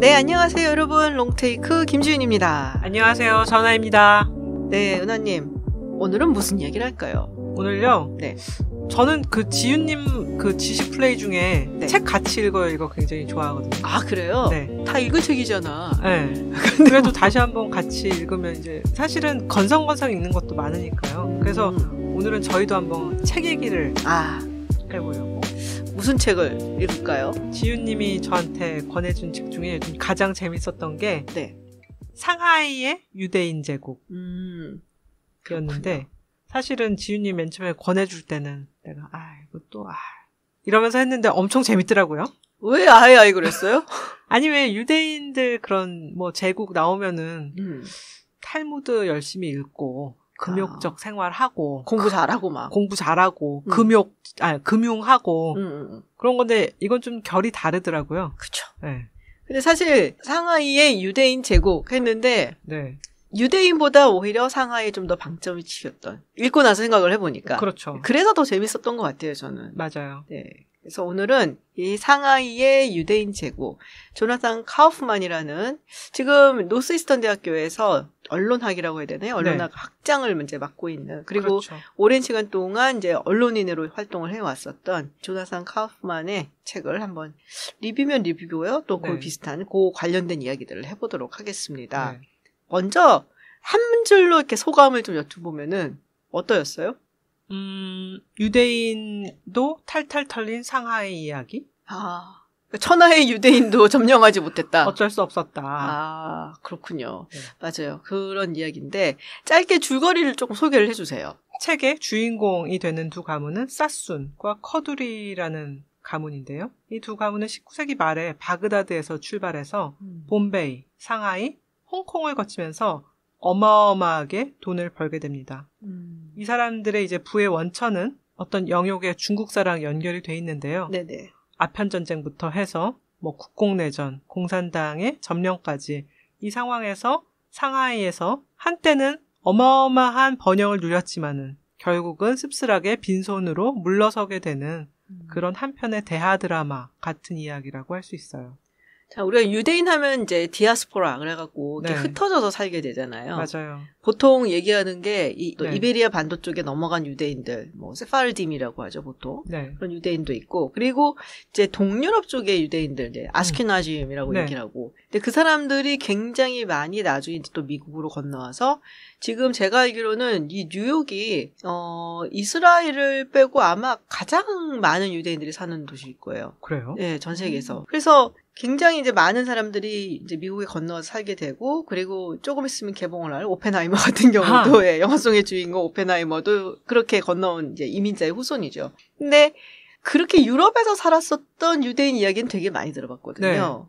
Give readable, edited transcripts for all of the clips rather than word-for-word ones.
네, 안녕하세요 여러분. 롱테이크 김지윤입니다. 안녕하세요. 전하입니다. 네, 은하님. 오늘은 무슨 이야기를 할까요? 오늘요? 네. 저는 그 지윤님 그 지식 플레이 중에 네. 책 같이 읽어요 이거 굉장히 좋아하거든요. 아, 그래요? 네. 다 읽을 책이잖아. 네. 그래도 다시 한번 같이 읽으면 이제 사실은 건성건성 읽는 것도 많으니까요. 그래서 오늘은 저희도 한번 책 얘기를 해보려고. 무슨 책을 읽을까요? 지윤님이 저한테 권해준 책 중에 요즘 가장 재밌었던 게 네. 상하이의 유대인 제국 이었는데 사실은 지윤님 맨 처음에 권해줄 때는 내가 이것도 이러면서 했는데 엄청 재밌더라고요. 왜 아예 그랬어요? 아니 왜 유대인들 그런 뭐 제국 나오면은 탈무드 열심히 읽고 금욕적 생활하고 공부 잘하고 금융하고 그런 건데 이건 좀 결이 다르더라고요. 그쵸. 네. 근데 사실 상하이의 유대인 제국 했는데 네. 유대인보다 오히려 상하이에 좀 더 방점이 치였던. 읽고 나서 생각을 해보니까. 그렇죠. 그래서 더 재밌었던 것 같아요, 저는. 맞아요. 네. 그래서 오늘은 이 상하이의 유대인 제국, 조나산 카우프만이라는 지금 노스이스턴 대학교에서 언론학이라고 해야 되나요? 언론학 학장을 이제 맡고 있는, 그리고 그렇죠. 오랜 시간 동안 이제 언론인으로 활동을 해왔었던 조나산 카우프만의 책을 한번 리뷰면 리뷰고요. 또 그 비슷한 그 관련된 이야기들을 해보도록 하겠습니다. 네. 먼저 한 줄로 이렇게 소감을 좀 여쭤보면은 어떠셨어요? 유대인도 탈탈 털린 상하이 이야기? 천하의 유대인도 점령하지 못했다. 어쩔 수 없었다. 그렇군요. 네. 맞아요. 그런 이야기인데 짧게 줄거리를 조금 소개를 해주세요. 책의 주인공이 되는 두 가문은 사순과 커두리라는 가문인데요. 이 두 가문은 19세기 말에 바그다드에서 출발해서 봄베이, 상하이, 홍콩을 거치면서 어마어마하게 돈을 벌게 됩니다. 이 사람들의 이제 부의 원천은 어떤 영역의 중국사랑 연결이 돼 있는데요. 네네. 아편전쟁부터 해서 뭐 국공내전, 공산당의 점령까지 이 상황에서 상하이에서 한때는 어마어마한 번영을 누렸지만은 결국은 씁쓸하게 빈손으로 물러서게 되는 그런 한편의 대하 드라마 같은 이야기라고 할 수 있어요. 자, 우리가 유대인 하면 이제 디아스포라 그래갖고 이렇게 흩어져서 살게 되잖아요. 맞아요. 보통 얘기하는 게 또 이베리아 반도 쪽에 넘어간 유대인들, 뭐 세파르딤이라고 하죠, 보통. 그런 유대인도 있고, 그리고 이제 동유럽 쪽의 유대인들, 이제 아스케나즘이라고 얘기를 하고, 근데 그 사람들이 굉장히 많이 나중에 이제 또 미국으로 건너와서 지금 제가 알기로는 이 뉴욕이 이스라엘을 빼고 아마 가장 많은 유대인들이 사는 도시일 거예요. 그래요? 네, 전 세계에서. 그래서 굉장히 이제 많은 사람들이 이제 미국에 건너와서 살게 되고, 그리고 조금 있으면 개봉을 할 오펜하이머 같은 경우도 영화 속의 주인공 오펜하이머도 그렇게 건너온 이제 이민자의 후손이죠. 근데 그렇게 유럽에서 살았었던 유대인 이야기는 되게 많이 들어봤거든요.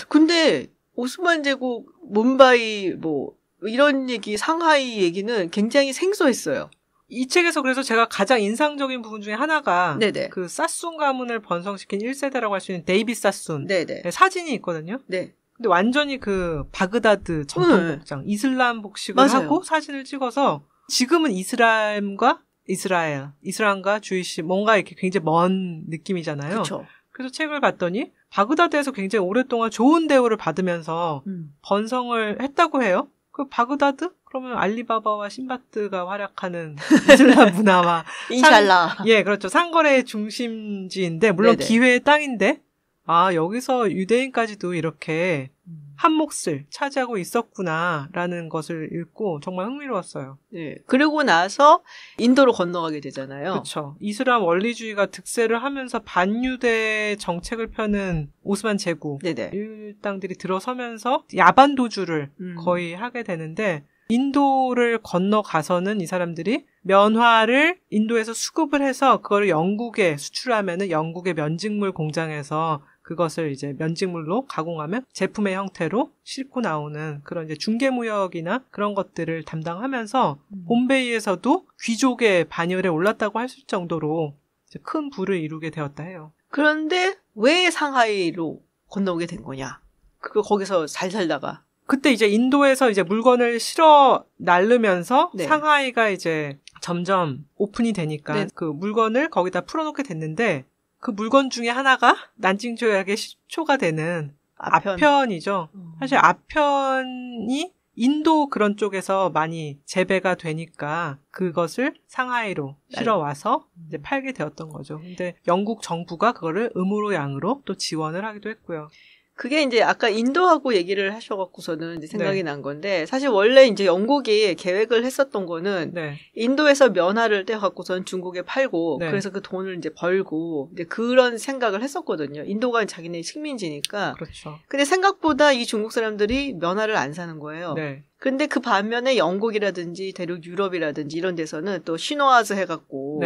근데 오스만 제국, 뭄바이 뭐 이런 얘기, 상하이 얘기는 굉장히 생소했어요. 이 책에서 그래서 제가 가장 인상적인 부분 중에 하나가 그 사순 가문을 번성시킨 1세대라고 할 수 있는 데이빗 사순 사진이 있거든요. 근데 완전히 그 바그다드 전통 복장, 이슬람 복식을 하고 사진을 찍어서 지금은 이슬람과 주이시 뭔가 이렇게 굉장히 먼 느낌이잖아요. 그쵸. 그래서 책을 봤더니 바그다드에서 굉장히 오랫동안 좋은 대우를 받으면서 번성을 했다고 해요. 그 바그다드? 그러면 알리바바와 신바트가 활약하는 이슬람 문화와 인샬라. 그렇죠. 상거래의 중심지인데 물론 기회의 땅인데 여기서 유대인까지도 이렇게 한 몫을 차지하고 있었구나라는 것을 읽고 정말 흥미로웠어요. 네. 그러고 나서 인도로 건너가게 되잖아요. 그렇죠. 이슬람 원리주의가 득세를 하면서 반유대 정책을 펴는 오스만 제국 일당들이 들어서면서 야반 도주를 거의 하게 되는데 인도를 건너가서는 이 사람들이 면화를 인도에서 수급을 해서 그거를 영국에 수출하면은 영국의 면직물 공장에서 그것을 이제 면직물로 가공하면 제품의 형태로 싣고 나오는 그런 이제 중개무역이나 그런 것들을 담당하면서 봄베이에서도 귀족의 반열에 올랐다고 할 정도로 이제 큰 부를 이루게 되었다 해요. 그런데 왜 상하이로 건너오게 된 거냐? 그거 거기서 잘 살다가. 그때 이제 인도에서 이제 물건을 실어 날르면서 상하이가 이제 점점 오픈이 되니까 그 물건을 거기다 풀어놓게 됐는데 그 물건 중에 하나가 난징 조약의 시초가 되는 아편이죠. 사실 아편이 인도 그런 쪽에서 많이 재배가 되니까 그것을 상하이로 실어와서 이제 팔게 되었던 거죠. 근데 영국 정부가 그거를 음으로 양으로 또 지원을 하기도 했고요. 그게 이제 아까 인도하고 얘기를 하셔갖고서는 이제 생각이 난 건데, 사실 원래 이제 영국이 계획을 했었던 거는 인도에서 면화를 떼갖고선 중국에 팔고, 그래서 그 돈을 이제 벌고, 이제 그런 생각을 했었거든요. 인도가 자기네 식민지니까. 그렇죠. 근데 생각보다 이 중국 사람들이 면화를 안 사는 거예요. 근데 그 반면에 영국이라든지 대륙 유럽이라든지 이런 데서는 또 시노아즈 해갖고,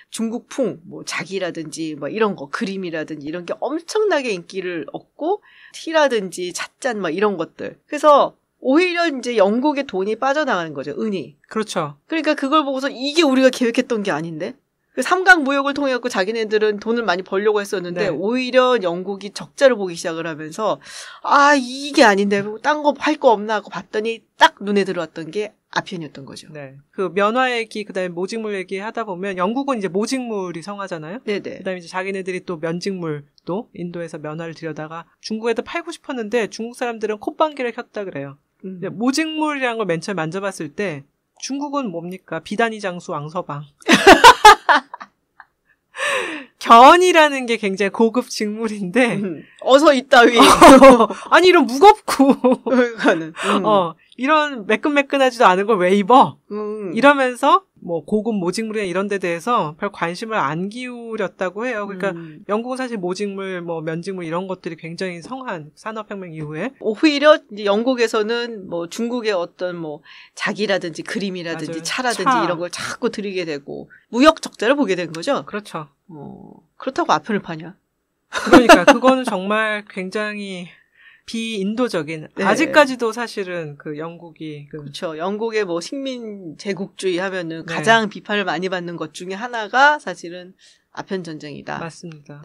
중국풍, 뭐 자기라든지 뭐 이런 거, 그림이라든지 이런 게 엄청나게 인기를 얻고, 티라든지 찻잔 막 이런 것들. 그래서 오히려 이제 영국의 돈이 빠져나가는 거죠, 은이. 그렇죠. 그러니까 그걸 보고서 이게 우리가 계획했던 게 아닌데? 그 삼각 무역을 통해 갖고 자기네들은 돈을 많이 벌려고 했었는데 오히려 영국이 적자를 보기 시작을 하면서 이게 아닌데 딴 거 할 거 없나 하고 봤더니 딱 눈에 들어왔던 게 아편이었던 거죠. 그 면화 얘기, 그다음에 모직물 얘기 하다 보면 영국은 이제 모직물이 성하잖아요. 그다음에 이제 자기네들이 또 면직물도 인도에서 면화를 들여다가 중국에도 팔고 싶었는데 중국 사람들은 콧방귀를 켰다 그래요. 모직물이라는 걸 맨 처음 만져봤을 때 중국은 뭡니까? 비단이 장수 왕서방. 견이라는 게 굉장히 고급 직물인데 어서 이따위 아니 이런 무겁고 그러니까는 이런 매끈매끈하지도 않은 걸 왜 입어? 이러면서 뭐 고급 모직물이나 이런 데 대해서 별 관심을 안 기울였다고 해요. 그러니까 영국은 사실 모직물, 뭐 면직물 이런 것들이 굉장히 성한 산업혁명 이후에 오히려 이제 영국에서는 뭐 중국의 어떤 뭐 자기라든지 그림이라든지 차라든지 이런 걸 자꾸 들이게 되고 무역 적자를 보게 된 거죠. 그렇죠. 그렇다고 아편을 파냐? 그러니까 그거는 정말 굉장히 비인도적인 아직까지도 사실은 그 영국이 그렇죠. 영국의 뭐 식민 제국주의 하면은 가장 비판을 많이 받는 것 중에 하나가 사실은 아편 전쟁이다. 맞습니다.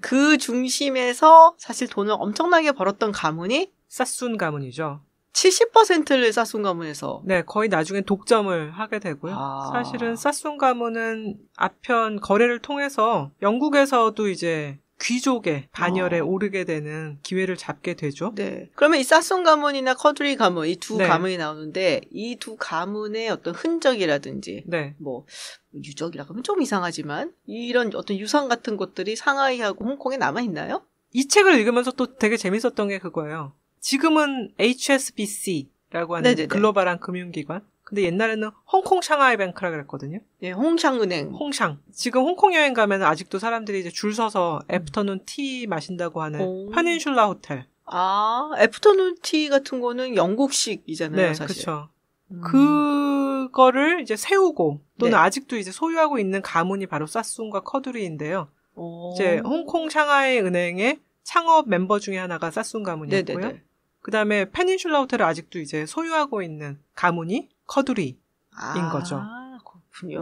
그 중심에서 사실 돈을 엄청나게 벌었던 가문이 사순 가문이죠. 70%를 사순 가문에서 거의 나중에 독점을 하게 되고요. 사실은 사순 가문은 아편 거래를 통해서 영국에서도 이제 귀족의 반열에 오르게 되는 기회를 잡게 되죠. 그러면 이 사순 가문이나 커두리 가문, 이 두 가문이 나오는데 이 두 가문의 어떤 흔적이라든지 뭐 유적이라고 하면 좀 이상하지만 이런 어떤 유산 같은 것들이 상하이하고 홍콩에 남아있나요? 이 책을 읽으면서 또 되게 재밌었던 게 그거예요. 지금은 HSBC라고 하는 글로벌한 금융기관. 근데 옛날에는 홍콩 샹하이 뱅크라 그랬거든요. 홍샹은행. 홍샹. 지금 홍콩 여행 가면 아직도 사람들이 이제 줄 서서 애프터눈 티 마신다고 하는 페닌슐라 호텔. 애프터눈 티 같은 거는 영국식이잖아요, 사실. 그렇죠. 그거를 이제 세우고 또는 아직도 이제 소유하고 있는 가문이 바로 사순과 커두리인데요. 이제 홍콩 샹하이 은행의 창업 멤버 중에 하나가 사순 가문이었고요. 그다음에 페닌슐라 호텔을 아직도 이제 소유하고 있는 가문이 커두리인 거죠. 그렇군요.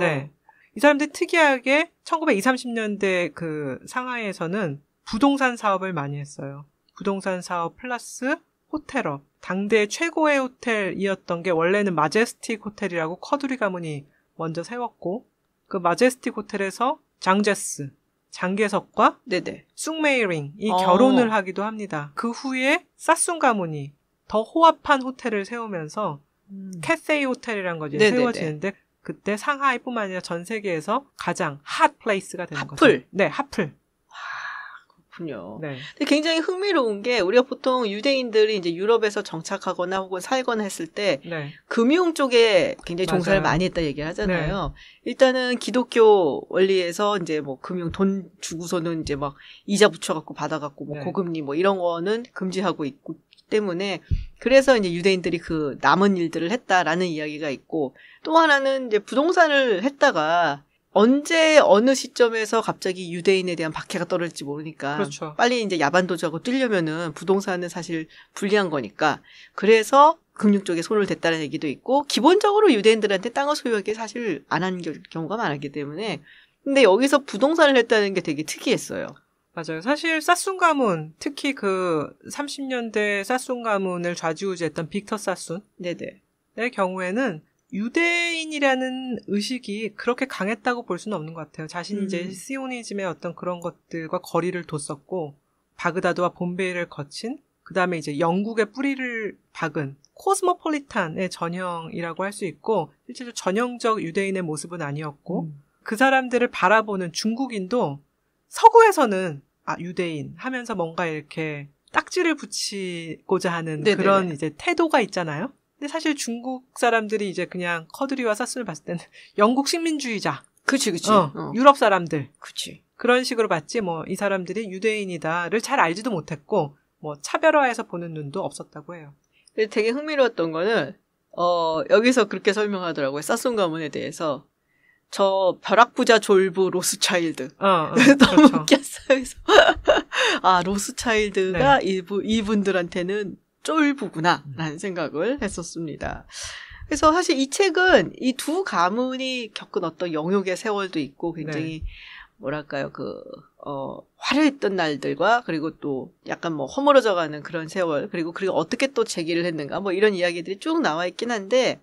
이 사람들이 특이하게 1920, 30년대 그 상하이에서는 부동산 사업을 많이 했어요. 부동산 사업 플러스 호텔업. 당대 최고의 호텔이었던 게 원래는 마제스틱 호텔이라고 커두리 가문이 먼저 세웠고 그 마제스틱 호텔에서 장제스, 장계석과 숭메이링이 결혼을 하기도 합니다. 그 후에 사순 가문이 더 호합한 호텔을 세우면서 캐세이 호텔이라는 것이 세워지는데 그때 상하이뿐만 아니라 전 세계에서 가장 핫 플레이스가 되는 거죠. 핫플. 그렇군요. 근데 굉장히 흥미로운 게 우리가 보통 유대인들이 이제 유럽에서 정착하거나 혹은 살거나 했을 때 금융 쪽에 굉장히 종사를 많이 했다 얘기를 하잖아요. 일단은 기독교 원리에서 이제 뭐 금융 돈 주고서는 이제 막 이자 붙여갖고 받아갖고 뭐 고금리 뭐 이런 거는 금지하고 있고 때문에 그래서 이제 유대인들이 그 남은 일들을 했다라는 이야기가 있고 또 하나는 이제 부동산을 했다가 언제 어느 시점에서 갑자기 유대인에 대한 박해가 떨어질지 모르니까 빨리 이제 야반도주하고 뛰려면은 부동산은 사실 불리한 거니까 그래서 금융 쪽에 손을 댔다는 얘기도 있고 기본적으로 유대인들한테 땅을 소유하기 사실 안 한 경우가 많았기 때문에 근데 여기서 부동산을 했다는 게 되게 특이했어요. 맞아요. 사실 사순 가문, 특히 그 30년대 사순 가문을 좌지우지했던 빅터 사순의 경우에는 유대인이라는 의식이 그렇게 강했다고 볼 수는 없는 것 같아요. 자신이 이제 시오니즘의 어떤 그런 것들과 거리를 뒀었고 바그다드와 봄베이를 거친 그 다음에 이제 영국의 뿌리를 박은 코스모폴리탄의 전형이라고 할 수 있고, 실제로 전형적 유대인의 모습은 아니었고, 그 사람들을 바라보는 중국인도 서구에서는 유대인 하면서 뭔가 이렇게 딱지를 붙이고자 하는 네네네. 그런 이제 태도가 있잖아요. 근데 사실 중국 사람들이 이제 그냥 커드리와 사스를 봤을 때는 영국 식민주의자. 그치. 유럽 사람들. 그치. 그런 식으로 봤지, 뭐, 이 사람들이 유대인이다를 잘 알지도 못했고, 뭐, 차별화해서 보는 눈도 없었다고 해요. 되게 흥미로웠던 거는, 여기서 그렇게 설명하더라고요. 사손 가문에 대해서. 저 벼락부자 졸부 로스차일드. 너무 그렇죠. 웃겼어요. 그래서 로스차일드가 네. 이분들한테는 쫄부구나 라는 생각을 했었습니다. 그래서 사실 이 책은 이 두 가문이 겪은 어떤 영욕의 세월도 있고 굉장히 네. 뭐랄까요, 화려했던 날들과 그리고 또 약간 뭐 허물어져가는 그런 세월, 그리고 어떻게 또 재기를 했는가, 뭐 이런 이야기들이 쭉 나와 있긴 한데,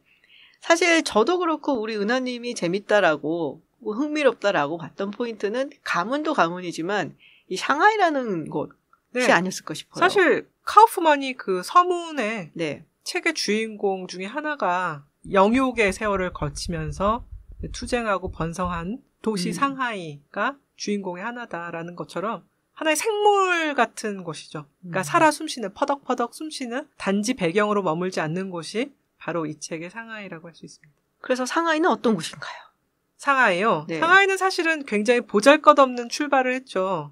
사실 저도 그렇고 우리 은하님이 재밌다라고, 뭐 흥미롭다라고 봤던 포인트는 가문도 가문이지만 이 샹하이라는 곳이 네. 아니었을까 싶어요. 사실 카우프만이 그 서문의 네. 책의 주인공 중에 하나가 영욕의 세월을 거치면서 투쟁하고 번성한 도시 상하이가 주인공의 하나다라는 것처럼 하나의 생물 같은 곳이죠. 그러니까 살아 숨쉬는, 퍼덕퍼덕 숨쉬는 단지 배경으로 머물지 않는 곳이 바로 이 책의 상하이라고 할 수 있습니다. 그래서 상하이는 어떤 곳인가요? 상하이요? 네. 상하이는 사실은 굉장히 보잘것없는 출발을 했죠.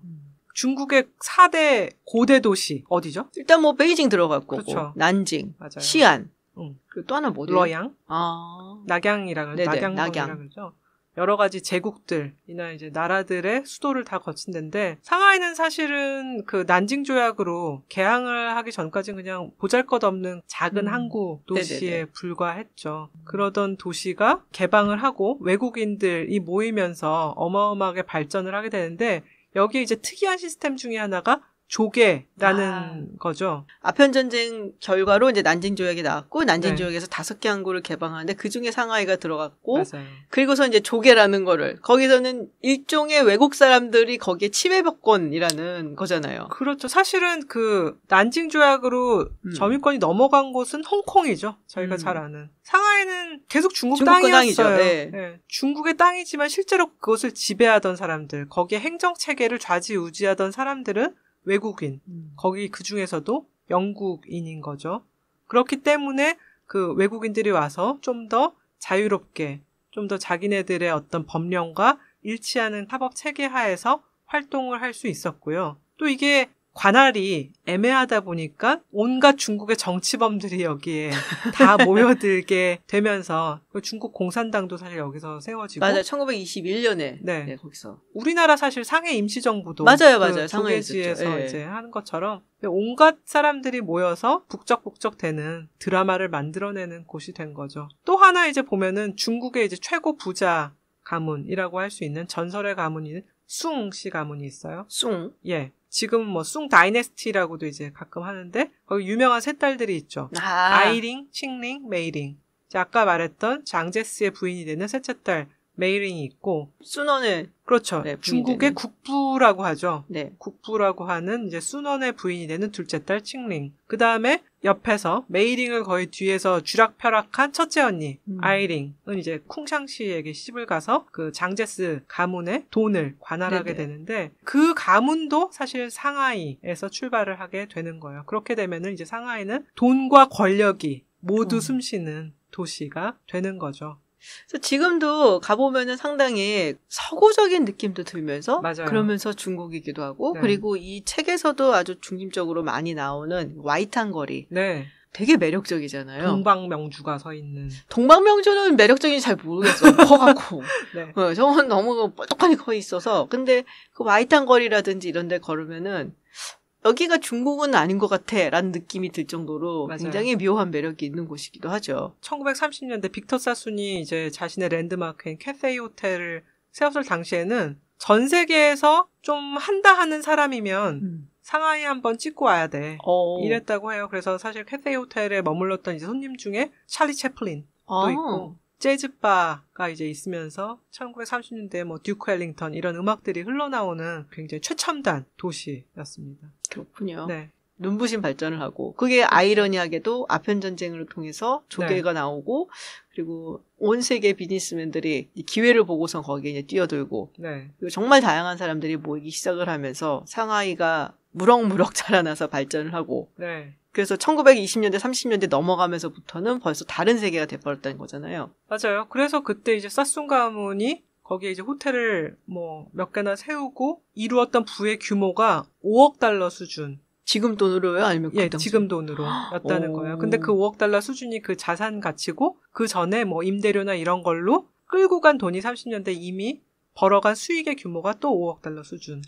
중국의 4대 고대 도시 어디죠? 일단 뭐 베이징 들어갔고, 그렇죠. 난징, 맞아요. 시안, 그리고 또 하나 뭐예요? 러양, 낙양이라고 그러죠. 여러 가지 제국들이나 이제 나라들의 수도를 다 거친 데인데, 상하이는 사실은 그 난징 조약으로 개항을 하기 전까지는 그냥 보잘것없는 작은 항구 도시에 네네네. 불과했죠. 그러던 도시가 개방을 하고 외국인들이 모이면서 어마어마하게 발전을 하게 되는데, 여기에 이제 특이한 시스템 중에 하나가 조개라는 거죠. 아편전쟁 결과로 이제 난징 조약이 나왔고, 난징 조약에서 5개 항구를 개방하는데 그 중에 상하이가 들어갔고, 맞아요. 그리고서 이제 조개라는 거를, 거기서는 일종의 외국 사람들이 거기에 침해법권이라는 거잖아요. 그렇죠. 사실은 그 난징 조약으로 점유권이 넘어간 곳은 홍콩이죠. 저희가 잘 아는. 상하이는 계속 중국 땅이었어요. 네. 네. 중국의 땅이지만 실제로 그것을 지배하던 사람들, 거기에 행정 체계를 좌지우지하던 사람들은 외국인, 거기 그 중에서도 영국인인 거죠. 그렇기 때문에 그 외국인들이 와서 좀 더 자유롭게, 좀 더 자기네들의 어떤 법령과 일치하는 사법 체계 하에서 활동을 할 수 있었고요. 또 이게 관할이 애매하다 보니까 온갖 중국의 정치범들이 여기에 다 모여들게 되면서 중국 공산당도 사실 여기서 세워지고. 맞아요. 1921년에. 네, 거기서. 우리나라 사실 상해 임시정부도. 맞아요. 그 조계지에서 이제 하는 것처럼 온갖 사람들이 모여서 북적북적 되는 드라마를 만들어내는 곳이 된 거죠. 또 하나 이제 보면은 중국의 이제 최고 부자 가문이라고 할 수 있는 전설의 가문인 숭씨 가문이 있어요. 숭? 예. 지금 뭐 숭 다이내스티라고도 이제 가끔 하는데 거기 유명한 세 딸들이 있죠. 아이링, 칭링, 메이링. 아까 말했던 장제스의 부인이 되는 셋째 딸 메이링이 있고, 순원의 그렇죠. 네, 중국의 되는. 국부라고 하죠. 네. 국부라고 하는 이제 순원의 부인이 되는 둘째 딸 칭링. 그 다음에 옆에서 메이링을 거의 뒤에서 쥐락펴락한 첫째 언니 아이링은 이제 쿵샹시에게 시집을 가서 그 장제스 가문의 돈을 관할하게 되는데, 그 가문도 사실 상하이에서 출발을 하게 되는 거예요. 그렇게 되면은 이제 상하이는 돈과 권력이 모두 숨쉬는 도시가 되는 거죠. 그래서 지금도 가보면은 상당히 서구적인 느낌도 들면서, 맞아요. 그러면서 중국이기도 하고, 그리고 이 책에서도 아주 중심적으로 많이 나오는 와이탄 거리. 네. 되게 매력적이잖아요. 동방명주가 서 있는. 동방명주는 매력적인지 잘 모르겠어요. 커갖고. 네. 저건 너무 뾰족하니 커 있어서. 근데 그 와이탄 거리라든지 이런 데 걸으면은 여기가 중국은 아닌 것 같아 라는 느낌이 들 정도로 맞아요. 굉장히 묘한 매력이 있는 곳이기도 하죠. 1930년대 빅터 사순이 이제 자신의 랜드마크인 캐세이 호텔을 세웠을 당시에는 전 세계에서 좀 한다 하는 사람이면 상하이 한번 찍고 와야 돼. 이랬다고 해요. 그래서 사실 캐세이 호텔에 머물렀던 이제 손님 중에 찰리 채플린도 있고, 재즈바가 이제 있으면서 1930년대 뭐 듀크 앨링턴 이런 음악들이 흘러나오는 굉장히 최첨단 도시였습니다. 그렇군요. 네. 눈부신 발전을 하고 그게 아이러니하게도 아편 전쟁을 통해서 조개가 네. 나오고 그리고 온 세계 비즈니스맨들이 기회를 보고선 거기에 이제 뛰어들고 네. 그리고 정말 다양한 사람들이 모이기 시작을 하면서 상하이가 무럭무럭 자라나서 발전을 하고 네. 그래서 1920년대, 30년대 넘어가면서부터는 벌써 다른 세계가 돼버렸다는 거잖아요. 맞아요. 그래서 그때 이제 사순 가문이 거기에 이제 호텔을 뭐 몇 개나 세우고 이루었던 부의 규모가 5억 달러 수준. 지금 돈으로요? 아니면 예, 지금 돈으로였다는 거예요. 근데 그 5억 달러 수준이 그 자산 가치고 그 전에 뭐 임대료나 이런 걸로 끌고 간 돈이 30년대 이미 벌어간 수익의 규모가 또 5억 달러 수준.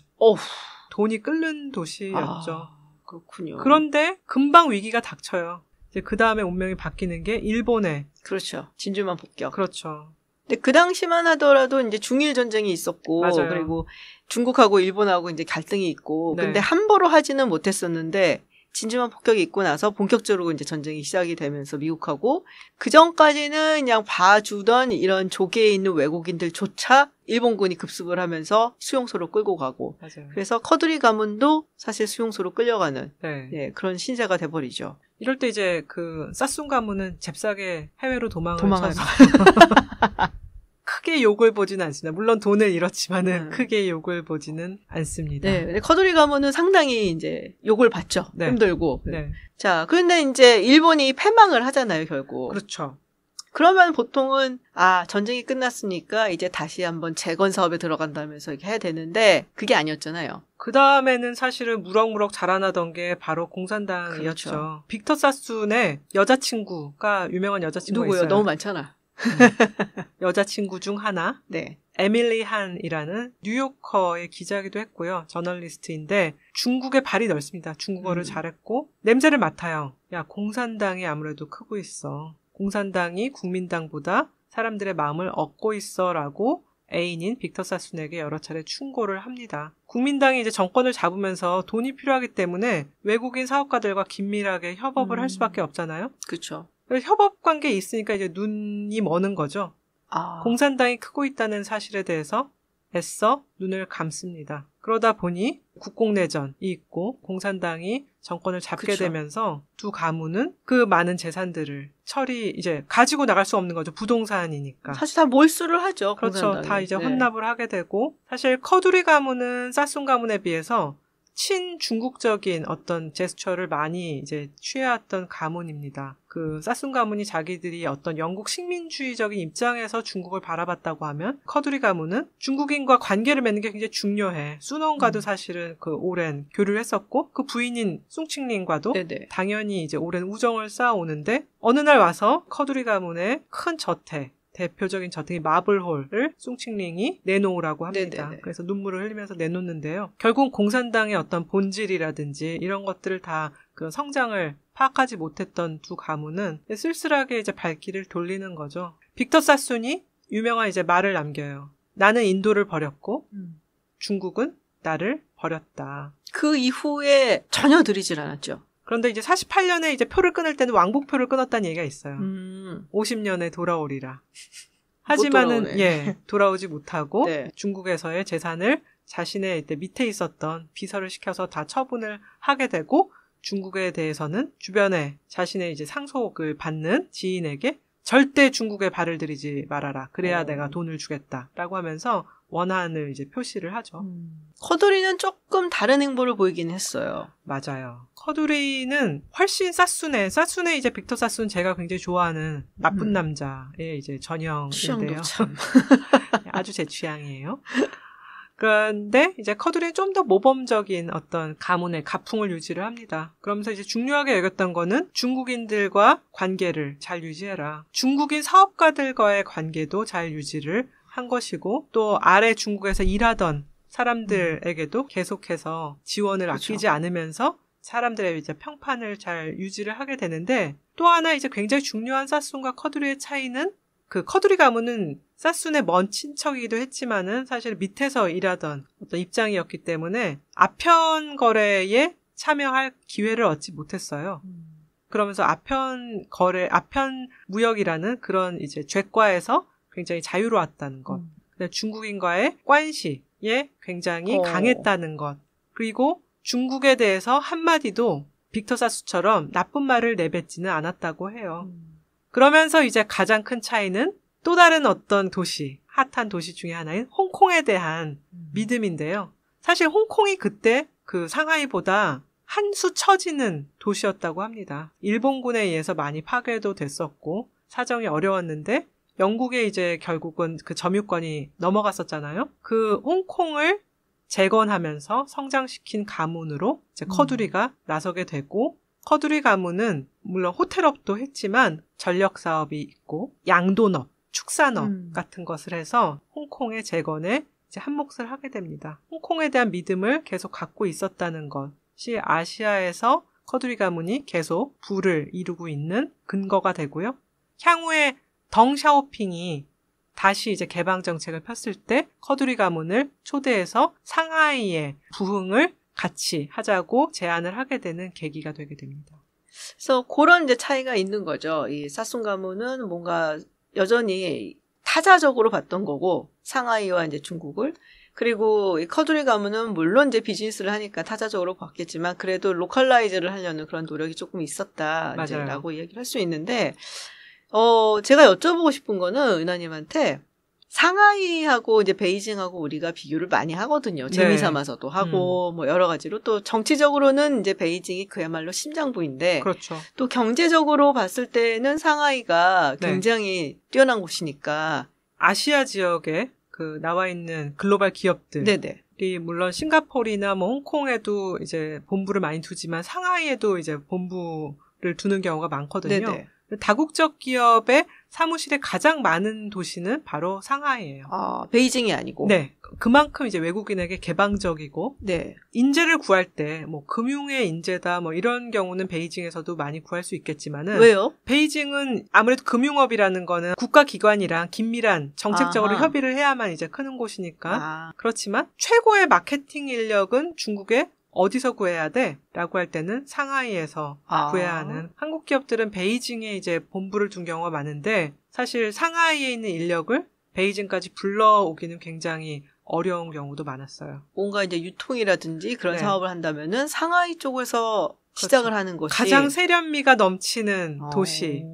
돈이 끓는 도시였죠. 그렇군요. 그런데 금방 위기가 닥쳐요. 이제 그 다음에 운명이 바뀌는 게 일본에. 그렇죠. 진주만 폭격. 그렇죠. 근데 그 당시만 하더라도 이제 중일 전쟁이 있었고, 맞아요. 그리고 중국하고 일본하고 이제 갈등이 있고, 네. 근데 함부로 하지는 못했었는데, 진주만 폭격이 있고 나서 본격적으로 이제 전쟁이 시작이 되면서 미국하고, 그 전까지는 그냥 봐주던 이런 조계에 있는 외국인들조차 일본군이 급습을 하면서 수용소로 끌고 가고, 맞아요. 그래서 커두리 가문도 사실 수용소로 끌려가는 네. 네, 그런 신세가 돼버리죠. 이럴 때 이제 그 사순 가문은 잽싸게 해외로 도망을 쳐서 크게 욕을 보지는 않습니다. 물론 돈을 잃었지만은 크게 욕을 보지는 않습니다. 네, 근데 커두리 가문은 상당히 이제 욕을 받죠. 네. 힘들고. 네. 자, 그런데 이제 일본이 패망을 하잖아요, 결국. 그렇죠. 그러면 보통은 전쟁이 끝났으니까 이제 다시 한번 재건 사업에 들어간다면서 이렇게 해야 되는데 그게 아니었잖아요. 그 다음에는 사실은 무럭무럭 자라나던 게 바로 공산당이었죠. 그렇죠. 빅터 사순의 여자친구가 유명한 여자친구가 누구요? 있어요. 너무 많잖아. 여자친구 중 하나. 네. 에밀리 한이라는 뉴요커의 기자이기도 했고요. 저널리스트인데 중국에 발이 넓습니다. 중국어를 잘했고 냄새를 맡아요. 야, 공산당이 아무래도 크고 있어. 공산당이 국민당보다 사람들의 마음을 얻고 있어라고 애인인 빅터 사순에게 여러 차례 충고를 합니다. 국민당이 이제 정권을 잡으면서 돈이 필요하기 때문에 외국인 사업가들과 긴밀하게 협업을 할 수밖에 없잖아요. 그렇죠. 협업 관계에 있으니까 이제 눈이 머는 거죠. 공산당이 크고 있다는 사실에 대해서 애써 눈을 감습니다. 그러다 보니 국공내전이 있고 공산당이 정권을 잡게 그쵸. 되면서 두 가문은 그 많은 재산들을 이제 가지고 나갈 수 없는 거죠. 부동산이니까. 사실 다 몰수를 하죠. 그렇죠. 공산당이. 다 이제 헌납을 하게 되고 사실 커두리 가문은 사순 가문에 비해서 친중국적인 어떤 제스처를 많이 이제 취해왔던 가문입니다. 그 사순 가문이 자기들이 어떤 영국 식민주의적인 입장에서 중국을 바라봤다고 하면 커두리 가문은 중국인과 관계를 맺는 게 굉장히 중요해. 순원과도 사실은 그 오랜 교류를 했었고 그 부인인 숭칭링과도 네네. 당연히 이제 오랜 우정을 쌓아오는데 어느 날 와서 커두리 가문의 큰 저택 대표적인 저택이 마블홀을 숭칭링이 내놓으라고 합니다. 네네네. 그래서 눈물을 흘리면서 내놓는데요. 결국 공산당의 어떤 본질이라든지 이런 것들을 다 그 성장을 파악하지 못했던 두 가문은 쓸쓸하게 이제 발길을 돌리는 거죠. 빅터 사순이 유명한 이제 말을 남겨요. 나는 인도를 버렸고 중국은 나를 버렸다. 그 이후에 전혀 들이질 않았죠. 그런데 이제 48년에 이제 표를 끊을 때는 왕복표를 끊었다는 얘기가 있어요. 50년에 돌아오리라. 하지만은 돌아오지 못하고 네. 중국에서의 재산을 자신의 밑에 있었던 비서를 시켜서 다 처분을 하게 되고 중국에 대해서는 주변에 자신의 이제 상속을 받는 지인에게 절대 중국에 발을 들이지 말아라. 그래야 내가 돈을 주겠다라고 하면서 원한을 이제 표시를 하죠. 커두리는 조금 다른 행보를 보이긴 했어요. 맞아요. 커두리는 훨씬 사순의 이제 빅터 사순 제가 굉장히 좋아하는 나쁜 남자의 이제 전형인데요. 취향도 참. 아주 제 취향이에요. 그런데 이제 커두리는 좀 더 모범적인 어떤 가문의 가풍을 유지를 합니다. 그러면서 이제 중요하게 여겼던 거는 중국인들과 관계를 잘 유지해라. 중국인 사업가들과의 관계도 잘 유지를 한 것이고 또 아래 중국에서 일하던 사람들에게도 계속해서 지원을 그렇죠. 아끼지 않으면서 사람들의 이제 평판을 잘 유지를 하게 되는데 또 하나 이제 굉장히 중요한 사순과 커두리의 차이는 그 커두리 가문은 사순의 먼 친척이기도 했지만은 사실 밑에서 일하던 어떤 입장이었기 때문에 아편 거래에 참여할 기회를 얻지 못했어요. 그러면서 아편 무역이라는 그런 이제 죄과에서 굉장히 자유로웠다는 것. 중국인과의 관시에 굉장히 강했다는 것. 그리고 중국에 대해서 한마디도 빅터 사수처럼 나쁜 말을 내뱉지는 않았다고 해요. 그러면서 이제 가장 큰 차이는 또 다른 어떤 도시, 핫한 도시 중에 하나인 홍콩에 대한 믿음인데요. 사실 홍콩이 그때 그 상하이보다 한 수 처지는 도시였다고 합니다. 일본군에 의해서 많이 파괴도 됐었고 사정이 어려웠는데 영국에 이제 결국은 그 점유권이 넘어갔었잖아요. 그 홍콩을 재건하면서 성장시킨 가문으로 이제 커두리가 나서게 되고 커두리 가문은 물론 호텔업도 했지만 전력 사업이 있고 양돈업, 축산업 같은 것을 해서 홍콩의 재건에 이제 한몫을 하게 됩니다. 홍콩에 대한 믿음을 계속 갖고 있었다는 것이 아시아에서 커두리 가문이 계속 부를 이루고 있는 근거가 되고요. 향후에 덩샤오핑이 다시 이제 개방 정책을 폈을 때 커두리 가문을 초대해서 상하이의 부흥을 같이 하자고 제안을 하게 되는 계기가 되게 됩니다. 그래서 그런 이제 차이가 있는 거죠. 이 사쏨 가문은 뭔가 여전히 타자적으로 봤던 거고 상하이와 이제 중국을 그리고 이 커두리 가문은 물론 이제 비즈니스를 하니까 타자적으로 봤겠지만 그래도 로컬라이즈를 하려는 그런 노력이 조금 있었다라고 이야기를 할 수 있는데 제가 여쭤보고 싶은 거는 은하님한테 상하이하고 이제 베이징하고 우리가 비교를 많이 하거든요. 재미삼아서도 하고 뭐 여러 가지로 또 정치적으로는 이제 베이징이 그야말로 심장부인데 그렇죠. 또 경제적으로 봤을 때는 상하이가 굉장히 뛰어난 곳이니까 아시아 지역에 그 나와 있는 글로벌 기업들이 물론 싱가포르나 뭐 홍콩에도 이제 본부를 많이 두지만 상하이에도 이제 본부를 두는 경우가 많거든요. 네네. 다국적 기업의 사무실에 가장 많은 도시는 바로 상하이예요. 아, 베이징이 아니고. 네. 그만큼 이제 외국인에게 개방적이고 네. 인재를 구할 때 뭐 금융의 인재다 뭐 이런 경우는 베이징에서도 많이 구할 수 있겠지만은 왜요? 베이징은 아무래도 금융업이라는 거는 국가기관이랑 긴밀한 정책적으로 협의를 해야만 이제 크는 곳이니까 그렇지만 최고의 마케팅 인력은 중국의 어디서 구해야 돼? 라고 할 때는 상하이에서 구해야 하는 한국 기업들은 베이징에 이제 본부를 둔 경우가 많은데 사실 상하이에 있는 인력을 베이징까지 불러오기는 굉장히 어려운 경우도 많았어요. 뭔가 이제 유통이라든지 그런 사업을 한다면은 상하이 쪽에서 시작을 하는 것이 가장 세련미가 넘치는 도시,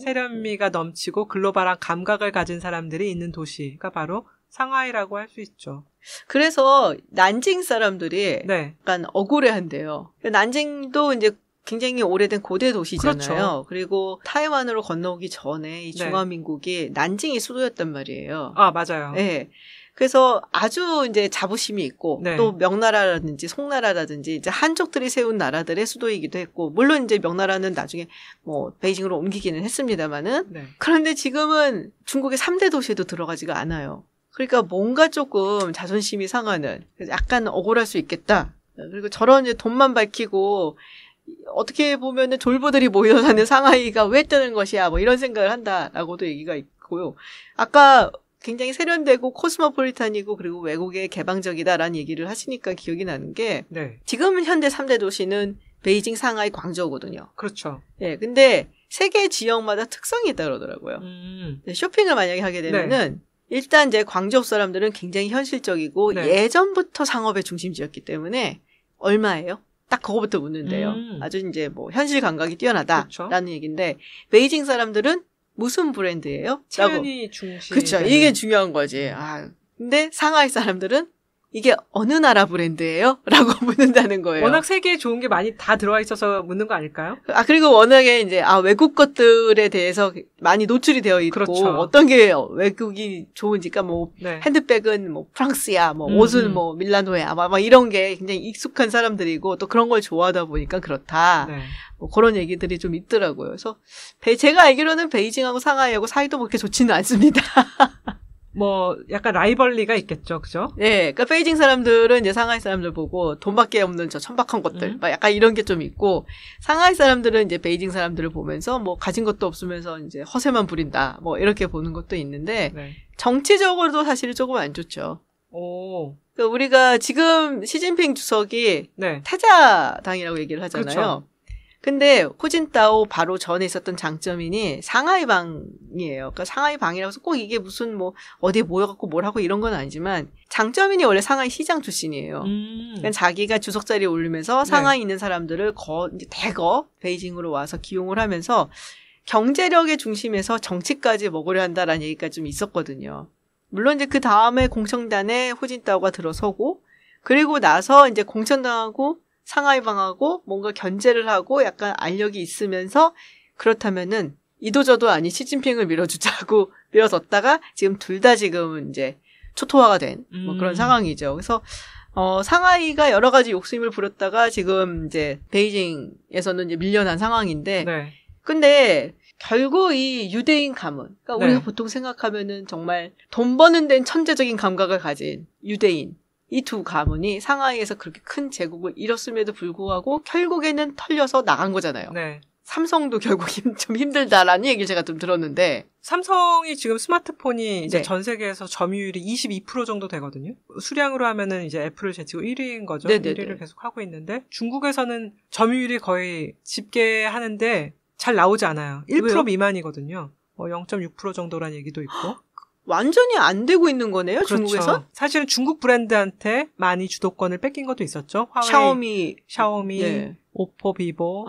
세련미가 넘치고 글로벌한 감각을 가진 사람들이 있는 도시가 바로 상하이라고 할 수 있죠. 그래서 난징 사람들이 약간 억울해한대요. 난징도 이제 굉장히 오래된 고대 도시잖아요. 그렇죠. 그리고 타이완으로 건너오기 전에 이 중화민국이 난징이 수도였단 말이에요. 아, 맞아요. 네. 그래서 아주 이제 자부심이 있고 또 명나라라든지 송나라라든지 이제 한족들이 세운 나라들의 수도이기도 했고 물론 이제 명나라는 나중에 뭐 베이징으로 옮기기는 했습니다만은 그런데 지금은 중국의 3대 도시에도 들어가지가 않아요. 그러니까 뭔가 조금 자존심이 상하는 약간 억울할 수 있겠다. 그리고 저런 이제 돈만 밝히고 어떻게 보면은 졸부들이 모여 사는 상하이가 왜 뜨는 것이야 뭐 이런 생각을 한다라고도 얘기가 있고요. 아까 굉장히 세련되고 코스모폴리탄이고 그리고 외국에 개방적이다라는 얘기를 하시니까 기억이 나는 게 지금은 현대 3대 도시는 베이징, 상하이, 광저우거든요. 그렇죠. 네, 근데 세계 지역마다 특성이 있다 그러더라고요. 쇼핑을 만약에 하게 되면은 일단 이제 광저우 사람들은 굉장히 현실적이고 예전부터 상업의 중심지였기 때문에 얼마예요? 딱 그거부터 묻는데요. 아주 이제 뭐 현실 감각이 뛰어나다라는 얘기인데 베이징 사람들은 무슨 브랜드예요? 체온이 중심. 그렇죠. 이게 중요한 거지. 근데 상하이 사람들은 이게 어느 나라 브랜드예요? 라고 묻는다는 거예요. 워낙 세계에 좋은 게 많이 다 들어와 있어서 묻는 거 아닐까요? 그리고 워낙에 이제, 외국 것들에 대해서 많이 노출이 되어 있고, 어떤 게 외국이 좋은지가 뭐, 핸드백은 뭐, 프랑스야, 뭐, 옷은 뭐, 밀라노야, 막 이런 게 굉장히 익숙한 사람들이고, 또 그런 걸 좋아하다 보니까 그렇다. 뭐, 그런 얘기들이 좀 있더라고요. 그래서, 제가 알기로는 베이징하고 상하이하고 사이도 그렇게 좋지는 않습니다. 뭐 약간 라이벌리가 있겠죠, 그죠? 네, 그러니까 베이징 사람들은 이제 상하이 사람들 보고 돈밖에 없는 저 천박한 것들, 막 약간 이런 게 좀 있고 상하이 사람들은 이제 베이징 사람들을 보면서 뭐 가진 것도 없으면서 이제 허세만 부린다, 뭐 이렇게 보는 것도 있는데 정치적으로도 사실 조금 안 좋죠. 그러니까 우리가 지금 시진핑 주석이 태자당이라고 얘기를 하잖아요. 근데 후진타오 바로 전에 있었던 장점인이 상하이방이에요. 그러니까 상하이방이라고 해서 꼭 이게 무슨 뭐 어디에 모여갖고 뭘 하고 이런 건 아니지만 장점인이 원래 상하이 시장 출신이에요. 그러니까 자기가 주석 자리에 오르면서 상하이에 있는 사람들을 이제 대거 베이징으로 와서 기용을 하면서 경제력의 중심에서 정치까지 먹으려 한다라는 얘기가 좀 있었거든요. 물론 이제 그 다음에 공청단에 후진타오가 들어서고 그리고 나서 이제 공천당하고 상하이방하고 뭔가 견제를 하고 약간 알력이 있으면서 그렇다면은 이도저도 아닌 시진핑을 밀어주자고 밀어줬다가 지금 둘 다 지금 이제 초토화가 된 뭐 그런 상황이죠. 그래서 상하이가 여러 가지 욕심을 부렸다가 지금 이제 베이징에서는 이제 밀려난 상황인데 네. 근데 결국 이 유대인 가문, 그러니까 우리가 보통 생각하면은 정말 돈 버는 데는 천재적인 감각을 가진 유대인 이 두 가문이 상하이에서 그렇게 큰 제국을 이뤘음에도 불구하고 결국에는 털려서 나간 거잖아요. 네. 삼성도 결국 좀 힘들다라는 얘기를 제가 좀 들었는데 삼성이 지금 스마트폰이 이제 전 세계에서 점유율이 22% 정도 되거든요. 수량으로 하면은 이제 애플을 제치고 1위인 거죠. 네네네. 1위를 계속 하고 있는데 중국에서는 점유율이 거의 집계하는데 잘 나오지 않아요. 1% 왜요? 미만이거든요. 0.6% 정도란 얘기도 있고. 완전히 안 되고 있는 거네요, 그렇죠. 중국에서? 사실은 중국 브랜드한테 많이 주도권을 뺏긴 것도 있었죠. 화웨이, 샤오미, 네. 오포, 비보.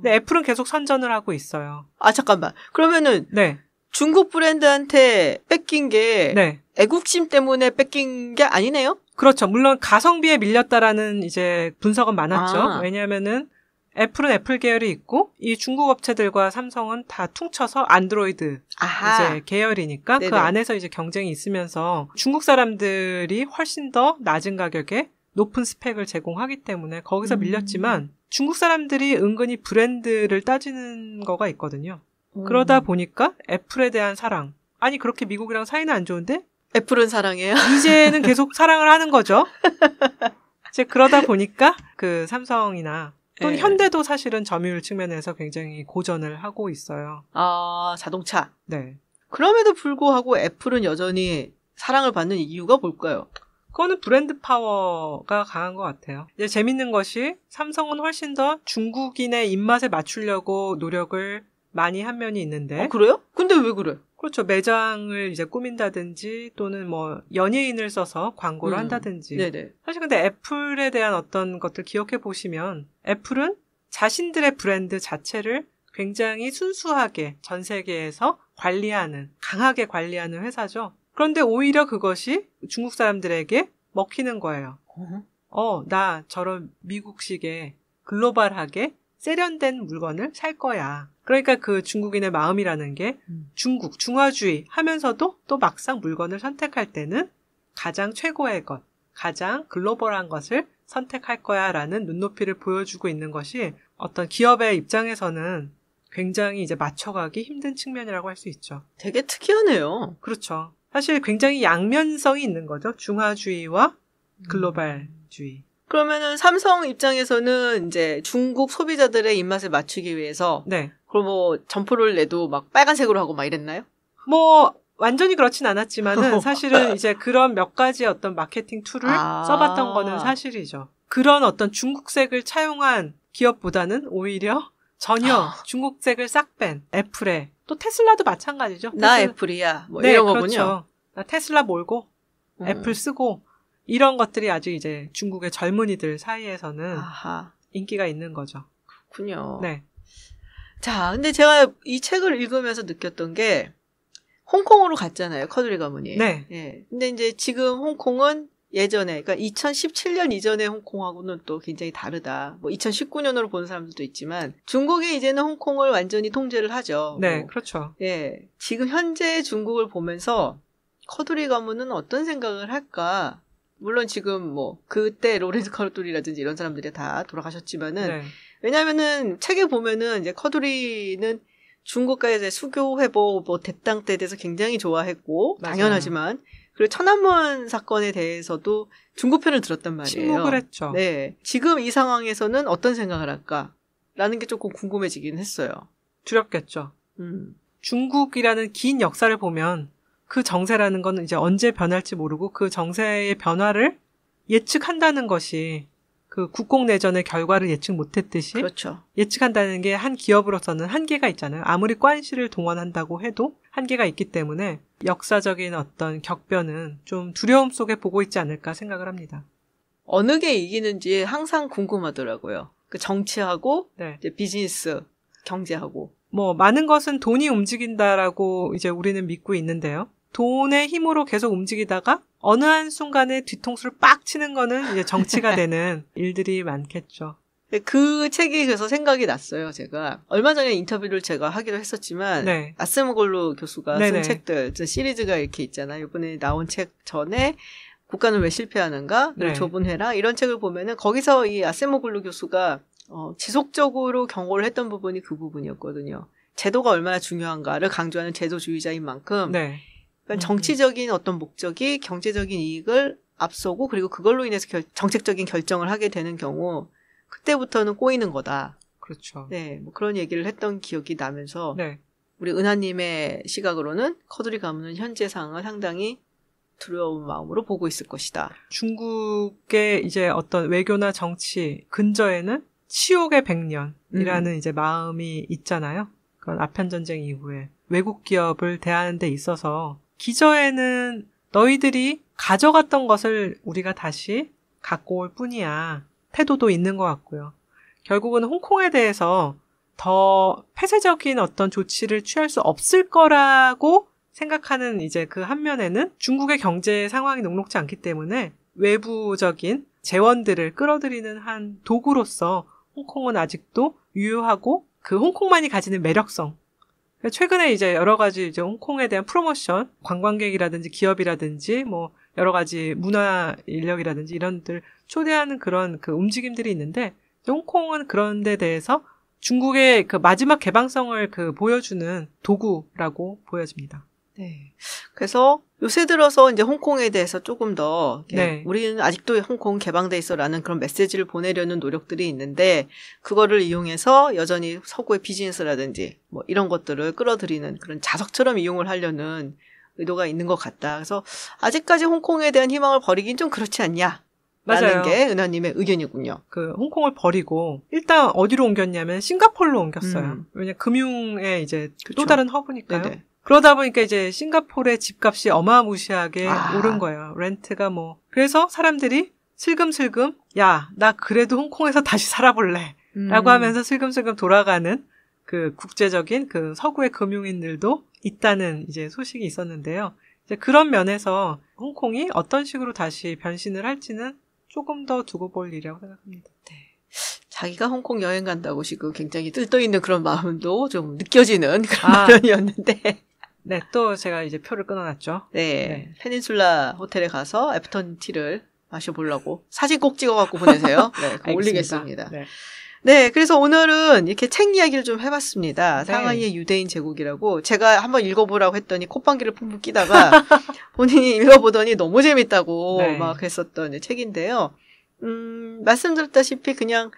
근데 애플은 계속 선전을 하고 있어요. 잠깐만. 그러면은 네. 중국 브랜드한테 뺏긴 게 네. 애국심 때문에 뺏긴 게 아니네요? 그렇죠. 물론 가성비에 밀렸다라는 이제 분석은 많았죠. 왜냐하면은 애플은 애플 계열이 있고 이 중국 업체들과 삼성은 다 퉁쳐서 안드로이드 이제 계열이니까 네네. 그 안에서 이제 경쟁이 있으면서 중국 사람들이 훨씬 더 낮은 가격에 높은 스펙을 제공하기 때문에 거기서 밀렸지만 중국 사람들이 은근히 브랜드를 따지는 거가 있거든요. 그러다 보니까 애플에 대한 사랑. 아니 그렇게 미국이랑 사이는 안 좋은데? 애플은 사랑해요? 이제는 계속 사랑을 하는 거죠. 이제 그러다 보니까 그 삼성이나 또는 네. 현대도 사실은 점유율 측면에서 굉장히 고전을 하고 있어요. 자동차. 네. 그럼에도 불구하고 애플은 여전히 사랑을 받는 이유가 뭘까요? 그거는 브랜드 파워가 강한 것 같아요. 이제 재밌는 것이 삼성은 훨씬 더 중국인의 입맛에 맞추려고 노력을 많이 한 면이 있는데. 그래요? 근데 왜 그래? 그렇죠. 매장을 이제 꾸민다든지 또는 뭐 연예인을 써서 광고를 한다든지. 네네. 사실 근데 애플에 대한 어떤 것들 기억해 보시면 애플은 자신들의 브랜드 자체를 굉장히 순수하게 전 세계에서 강하게 관리하는 회사죠. 그런데 오히려 그것이 중국 사람들에게 먹히는 거예요. 나 저런 미국식의 글로벌하게 세련된 물건을 살 거야. 그러니까 그 중국인의 마음이라는 게 중화주의 하면서도 또 막상 물건을 선택할 때는 가장 최고의 것, 가장 글로벌한 것을 선택할 거야 라는 눈높이를 보여주고 있는 것이 어떤 기업의 입장에서는 굉장히 이제 맞춰가기 힘든 측면이라고 할 수 있죠. 되게 특이하네요. 그렇죠. 사실 굉장히 양면성이 있는 거죠. 중화주의와 글로벌주의. 그러면은 삼성 입장에서는 이제 중국 소비자들의 입맛에 맞추기 위해서 네. 그럼 뭐 점포를 내도 막 빨간색으로 하고 막 이랬나요? 뭐 완전히 그렇진 않았지만은 사실은 이제 그런 몇 가지 어떤 마케팅 툴을 써봤던 거는 사실이죠. 그런 어떤 중국색을 차용한 기업보다는 오히려 전혀 중국색을 싹 뺀 애플에 또 테슬라도 마찬가지죠. 나 애플이야. 뭐 이런 거군요. 그렇죠. 나 테슬라 몰고 애플 쓰고 이런 것들이 아주 이제 중국의 젊은이들 사이에서는 인기가 있는 거죠. 그렇군요. 네. 자, 근데 제가 이 책을 읽으면서 느꼈던 게 홍콩으로 갔잖아요. 커드리 가문이. 네. 예. 근데 이제 지금 홍콩은 예전에, 그러니까 2017년 이전의 홍콩하고는 또 굉장히 다르다. 뭐 2019년으로 보는 사람들도 있지만 중국이 이제는 홍콩을 완전히 통제를 하죠. 네, 그렇죠. 예. 지금 현재 중국을 보면서 커드리 가문은 어떤 생각을 할까? 물론 지금 뭐 그때 로렌스 커드리라든지 이런 사람들이 다 돌아가셨지만은 네. 왜냐면은 책에 보면은 이제 커드리는 중국과의 이제 수교 회복 뭐 대땅 때에 대해서 굉장히 좋아했고 맞아요. 당연하지만 그리고 천안문 사건에 대해서도 중국 편을 들었단 말이에요. 침묵을 했죠. 네. 지금 이 상황에서는 어떤 생각을 할까라는 게 조금 궁금해지긴 했어요. 두렵겠죠. 중국이라는 긴 역사를 보면 그 정세라는 건 이제 언제 변할지 모르고 그 정세의 변화를 예측한다는 것이 그 국공내전의 결과를 예측 못했듯이 그렇죠. 예측한다는 게 한 기업으로서는 한계가 있잖아요. 아무리 관시를 동원한다고 해도 한계가 있기 때문에 역사적인 어떤 격변은 좀 두려움 속에 보고 있지 않을까 생각을 합니다. 어느 게 이기는지 항상 궁금하더라고요. 그 정치하고 네. 이제 비즈니스, 경제하고. 뭐 많은 것은 돈이 움직인다라고 이제 우리는 믿고 있는데요. 돈의 힘으로 계속 움직이다가 어느 한순간에 뒤통수를 빡 치는 거는 이제 정치가 되는 일들이 많겠죠. 그 책이 그래서 생각이 났어요, 제가. 얼마 전에 인터뷰를 제가 하기로 했었지만, 네. 아스모골루 교수가 네네. 쓴 책들, 시리즈가 이렇게 있잖아요. 이번에 나온 책 전에 국가는 왜 실패하는가? 네. 좁은 회라? 이런 책을 보면은 거기서 이 아스모골루 교수가 지속적으로 경고를 했던 부분이 그 부분이었거든요. 제도가 얼마나 중요한가를 강조하는 제도주의자인 만큼, 네. 그러니까 정치적인 어떤 목적이 경제적인 이익을 앞서고 그리고 그걸로 인해서 정책적인 결정을 하게 되는 경우 그때부터는 꼬이는 거다. 그렇죠. 네, 뭐 그런 얘기를 했던 기억이 나면서 네. 우리 은하님의 시각으로는 커두리 가문은 현재 상황을 상당히 두려운 마음으로 보고 있을 것이다. 중국의 이제 어떤 외교나 정치 근저에는 치욕의 100년이라는 이제 마음이 있잖아요. 그런 아편전쟁 이후에 외국 기업을 대하는 데 있어서 기저에는 너희들이 가져갔던 것을 우리가 다시 갖고 올 뿐이야. 태도도 있는 것 같고요. 결국은 홍콩에 대해서 더 폐쇄적인 어떤 조치를 취할 수 없을 거라고 생각하는 이제 그 한면에는 중국의 경제 상황이 녹록지 않기 때문에 외부적인 재원들을 끌어들이는 한 도구로서 홍콩은 아직도 유효하고 그 홍콩만이 가지는 매력성. 최근에 이제 여러 가지 이제 홍콩에 대한 프로모션, 관광객이라든지 기업이라든지 뭐 여러 가지 문화 인력이라든지 이런들 초대하는 그런 그 움직임들이 있는데 홍콩은 그런 데 대해서 중국의 그 마지막 개방성을 그 보여주는 도구라고 보여집니다. 네. 그래서 요새 들어서 이제 홍콩에 대해서 조금 더 네. 우리는 아직도 홍콩 개방돼 있어라는 그런 메시지를 보내려는 노력들이 있는데 그거를 이용해서 여전히 서구의 비즈니스라든지 뭐 이런 것들을 끌어들이는 그런 자석처럼 이용을 하려는 의도가 있는 것 같다. 그래서 아직까지 홍콩에 대한 희망을 버리긴 좀 그렇지 않냐? 라는 맞아요. 게 은하님의 의견이군요. 그 홍콩을 버리고 일단 어디로 옮겼냐면 싱가포르로 옮겼어요. 왜냐면 금융의 이제 그쵸. 또 다른 허브니까요. 네네. 그러다 보니까 이제 싱가포르의 집값이 어마무시하게 오른 거예요. 렌트가 뭐. 그래서 사람들이 슬금슬금 야, 나 그래도 홍콩에서 다시 살아볼래. 라고 하면서 슬금슬금 돌아가는 그 국제적인 그 서구의 금융인들도 있다는 이제 소식이 있었는데요. 이제 그런 면에서 홍콩이 어떤 식으로 다시 변신을 할지는 조금 더 두고 볼 일이라고 생각합니다. 네. 자기가 홍콩 여행 간다고 지금 굉장히 들떠있는 그런 마음도 좀 느껴지는 그런 발언이었는데. 네, 또 제가 이제 표를 끊어놨죠. 네. 페닌슐라 호텔에 가서 애프턴 티를 마셔보려고 사진 꼭 찍어갖고 보내세요. 네, 그거 올리겠습니다. 네. 네, 그래서 오늘은 이렇게 책 이야기를 좀 해봤습니다. 네. 상하이의 유대인 제국이라고 제가 한번 읽어보라고 했더니 콧방귀를 푹푹 끼다가 본인이 읽어보더니 너무 재밌다고 네. 막 했었던 책인데요. 말씀드렸다시피 그냥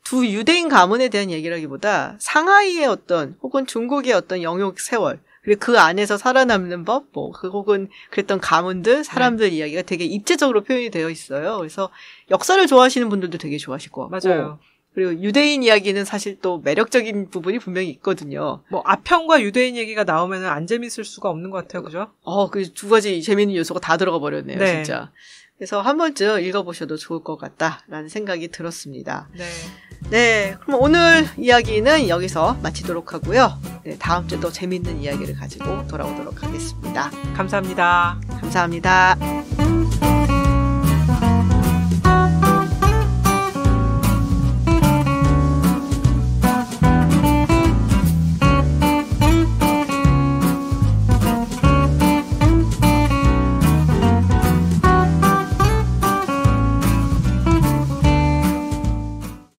두 유대인 가문에 대한 얘기라기보다 상하이의 어떤 혹은 중국의 어떤 영역 세월 그리고 그 안에서 살아남는 법, 뭐, 혹은 그랬던 가문들, 사람들 이야기가 되게 입체적으로 표현이 되어 있어요. 그래서 역사를 좋아하시는 분들도 되게 좋아하실 것 같고. 맞아요. 그리고 유대인 이야기는 사실 또 매력적인 부분이 분명히 있거든요. 뭐 아편과 유대인 얘기가 나오면 안 재밌을 수가 없는 것 같아요. 그죠? 그 두 가지 재미있는 요소가 다 들어가 버렸네요, 네. 진짜. 그래서 한 번쯤 읽어보셔도 좋을 것 같다라는 생각이 들었습니다. 네. 네, 그럼 오늘 이야기는 여기서 마치도록 하고요. 네, 다음 주 또 재미있는 이야기를 가지고 돌아오도록 하겠습니다. 감사합니다. 감사합니다.